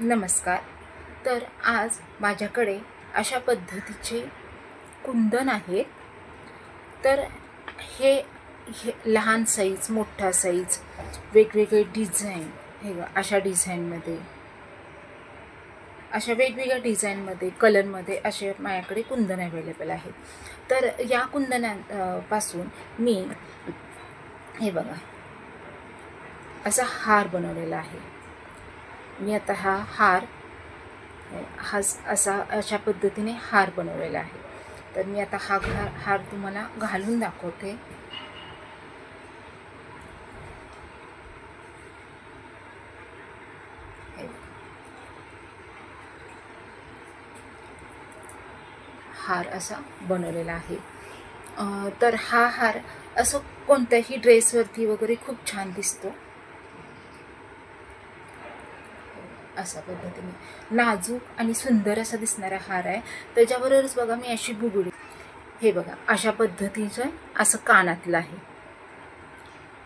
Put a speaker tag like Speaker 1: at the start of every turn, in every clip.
Speaker 1: नमस्कार. तर आज माझ्याकडे अशा पद्धतीचे कुंदन आहेत. तर हे हे लहान साईज, मोठा साईज, वेगवेगळे डिझाईन, हे बघा अशा वेगवेगळ्या डिझाईनमध्ये, कलरमध्ये असे माझ्याकडे कुंदन अवेलेबल आहेत. तर या कुंदनापासून मी हे बघा असा हार बनवलेला आहे. मी आता अशा पद्धतीने हार बनवलेला आहे. तर मी आता हार तुम्हाला घालून दाखवते. हार असा बनवलेला आहे. तर हा हार असं कोणत्याही ड्रेसवरती वगैरे खूप छान दिसतो. अशा पद्धतीने नाजूक आणि सुंदर असा दिसणारा हार आहे. त्याच्याबरोबरच बघा मी अशी बुगडी, हे बघा अशा पद्धतीचं असं कानातलं आहे.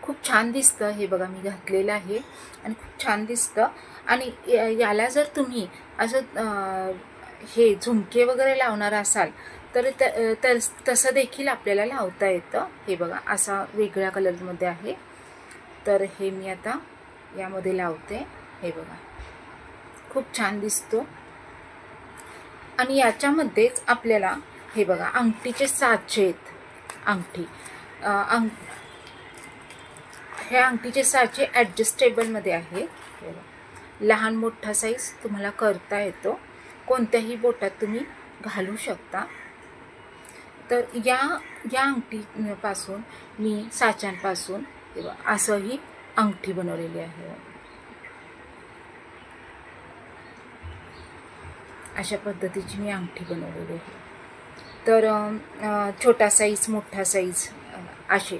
Speaker 1: खूप छान दिसतं. हे बघा मी घातलेलं आहे आणि खूप छान दिसतं. आणि याला जर तुम्ही असं हे झुमके वगैरे लावणार असाल तर तसं देखील आपल्याला लावता येतं. हे बघा असा वेगळ्या कलरमध्ये आहे. तर हे मी आता यामध्ये लावते. हे बघा खूप छान दिसतो. आणि याच्यामध्येच आपल्याला हे बघा अंगठीचे साचे आहेत. हे अंगठीचे साचे ॲडजस्टेबलमध्ये आहे. लहान मोठा साईज तुम्हाला करता येतो. कोणत्याही बोटात तुम्ही घालू शकता. तर या अंगठीपासून मी साच्यांपासून असंही अंगठी बनवलेली आहे. अशा पद्धतीची मी अंगठी बनवलेली आहे. तर छोटा साईज, मोठा साईज असे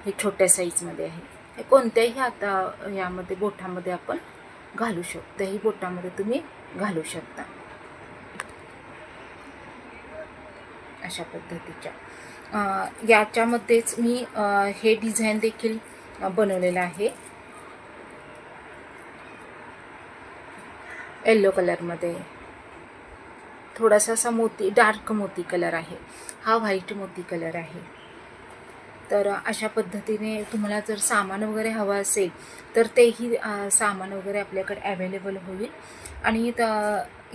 Speaker 1: हे छोट्या साईजमध्ये आहे. हे कोणत्याही आता यामध्ये बोटामध्ये आपण घालू शकतो. त्याही बोटामध्ये तुम्ही घालू शकता. अशा पद्धतीच्या याच्यामध्येच मी हे डिझाईन देखील बनवलेलं आहे. येलो कलरमध्ये थोडासा असा डार्क मोती कलर आहे. हा व्हाईट मोती कलर आहे. तर अशा पद्धतीने तुम्हाला जर सामान वगैरे हवं असेल तर तेही सामान वगैरे आपल्याकडे अवेलेबल होईल. आणि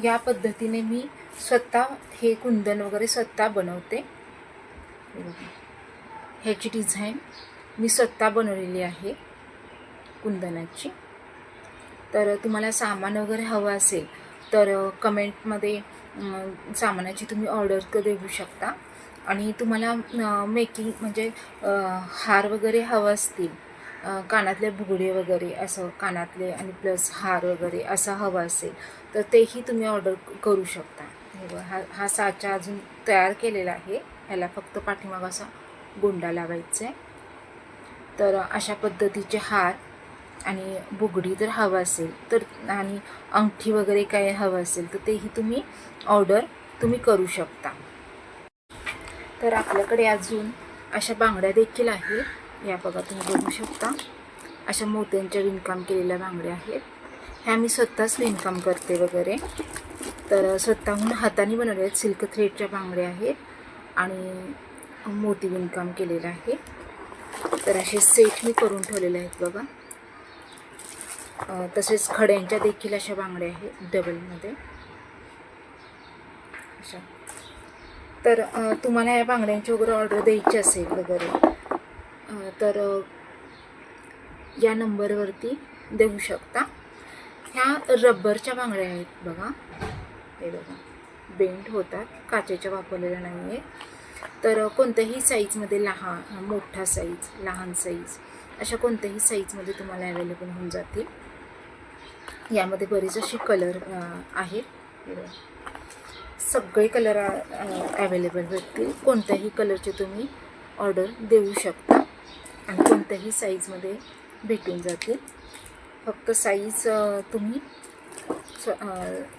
Speaker 1: या पद्धतीने मी स्वतः हे कुंदन वगैरे स्वतः बनवते. ह्याची डिझाईन मी स्वतः बनवलेली आहे कुंदनाची. तर तुम्हाला सामान वगैरे हवं असेल तर कमेंटमध्ये सामानाची तुम्ही ऑर्डर देऊ शकता. आणि तुम्हाला मेकिंग म्हणजे हार वगैरे हवं असतील, कानातले बुगडे वगैरे असं कानातले आणि प्लस हार वगैरे असं हवं असेल तर तेही तुम्ही ऑर्डर करू शकता. हा साचा अजून तयार केलेला आहे. ह्याला फक्त पाठीमागं असा गोंडा लावायचा आहे. तर अशा पद्धतीचे हार आणि बुगडी जर हवं असेल तर, आणि अंगठी वगैरे काय हवं असेल तर तेही तुम्ही ऑर्डर करू शकता. तर आपल्याकडे अजून अशा बांगड्या देखील आहेत. या बघा तुम्ही बघू शकता. अशा मोत्यांच्या विणकाम केलेल्या बांगड्या आहेत. ह्या मी स्वतःच विणकाम करते वगैरे. तर स्वतःहून हाताने बनवल्या आहेत. सिल्क थ्रेडच्या बांगड्या आहेत आणि मोती विणकाम केलेलं आहे. तर असे सेट मी करून ठेवलेले आहेत बघा. तसेच खड्यांच्या देखील अशा बांगड्या आहेत डबलमध्ये अशा. तर तुम्हाला या बांगड्यांची वगैरे ऑर्डर द्यायची असेल वगैरे तर या नंबरवरती देऊ शकता. ह्या रबरच्या बांगड्या आहेत बघा. हे बघा बेंड होतात, काचेच्या वापरलेल्या नाही आहे. तर कोणत्याही साईजमध्ये, मोठा साईज, लहान साईज अशा कोणत्याही साईजमध्ये तुम्हाला अवेलेबल होऊन जातील. यामध्ये बरेच असे कलर आहेत. सगळे कलर अवेलेबल होतील. कोणत्याही कलरचे तुम्ही ऑर्डर देऊ शकता आणि कोणत्याही साईजमध्ये भेटून जातील. फक्त साईज तुम्ही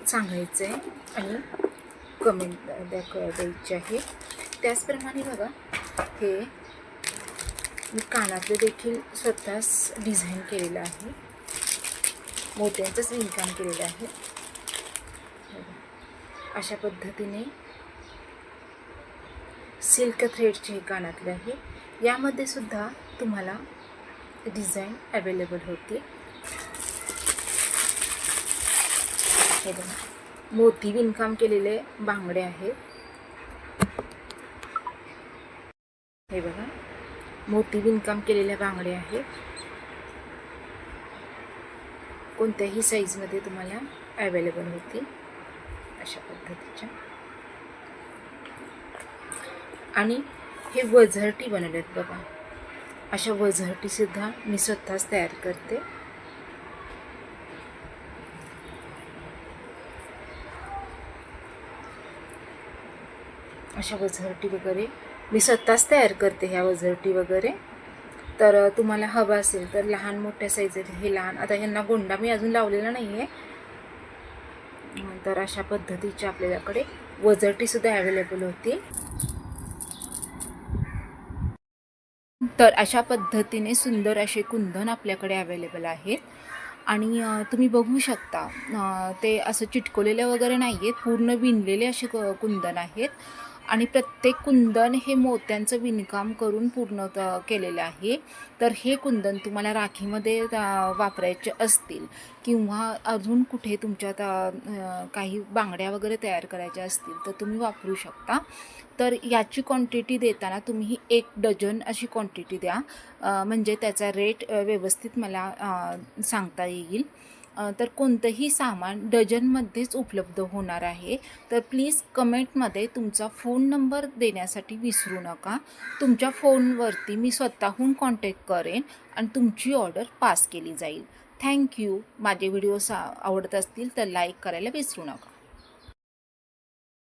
Speaker 1: सांगायचं आहे आणि कमेंट द्यायची आहे. त्याचप्रमाणे बघा हे मी कानातले देखील स्वतःच डिझाईन केलेलं आहे. मोत्यांचंच विणकाम केलेलं आहे. अशा पद्धतीने सिल्क थ्रेडचे हे कानातले आहे. यामध्ये सुद्धा तुम्हाला डिझाईन अवेलेबल होती. हे बघा, मोती विणकाम केलेले बांगडे आहेत. हे बघा, मोती विणकाम केलेल्या बांगड्या आहेत. कोणत्याही साईजमध्ये तुम्हाला अवेलेबल होती अशा पद्धतीच्या. आणि हे वझरटी बनवलेत बघा. अशा वझरटीसुद्धा मी स्वतःच तयार करते. अशा वझरटी वगैरे मी स्वतःच तयार करते ह्या वझरटी वगैरे. तर तुम्हाला हवं असेल तर लहान मोठ्या साईज हे लहान, आता ह्यांना गोंडा मी अजून लावलेला नाही आहे. तर अशा पद्धतीच्या आपल्याकडे वझरटीसुद्धा अवेलेबल होती. तर अशा पद्धतीने सुंदर असे कुंदन आपल्याकडे अवेलेबल आहेत. आणि तुम्ही बघू शकता ते असं चिटकवलेलं वगैरे नाही आहेत, पूर्ण विणलेले असे कुंदन आहेत. आणि प्रत्येक कुंदन हे मोत्यांचं विणकाम करून पूर्ण केलेलं आहे. तर हे कुंदन तुम्हाला राखीमध्ये वापरायचे असतील किंवा अजून कुठे तुमच्यात काही बांगड्या वगैरे तयार करायच्या असतील तर तुम्ही वापरू शकता. तर याची क्वांटिटी देताना तुम्ही 1 डझन अशी क्वांटिटी द्या, म्हणजे त्याचा रेट व्यवस्थित मला सांगता येईल. तर कोणतंही सामान डझनमध्येच उपलब्ध होणार आहे. तर प्लीज कमेंटमध्ये तुमचा फोन नंबर देण्यासाठी विसरू नका. तुमच्या फोनवरती मी स्वतःहून कॉन्टॅक्ट करेन आणि तुमची ऑर्डर पास केली जाईल. थँक्यू. माझे व्हिडिओज आवडत असतील तर लाईक करायला विसरू नका.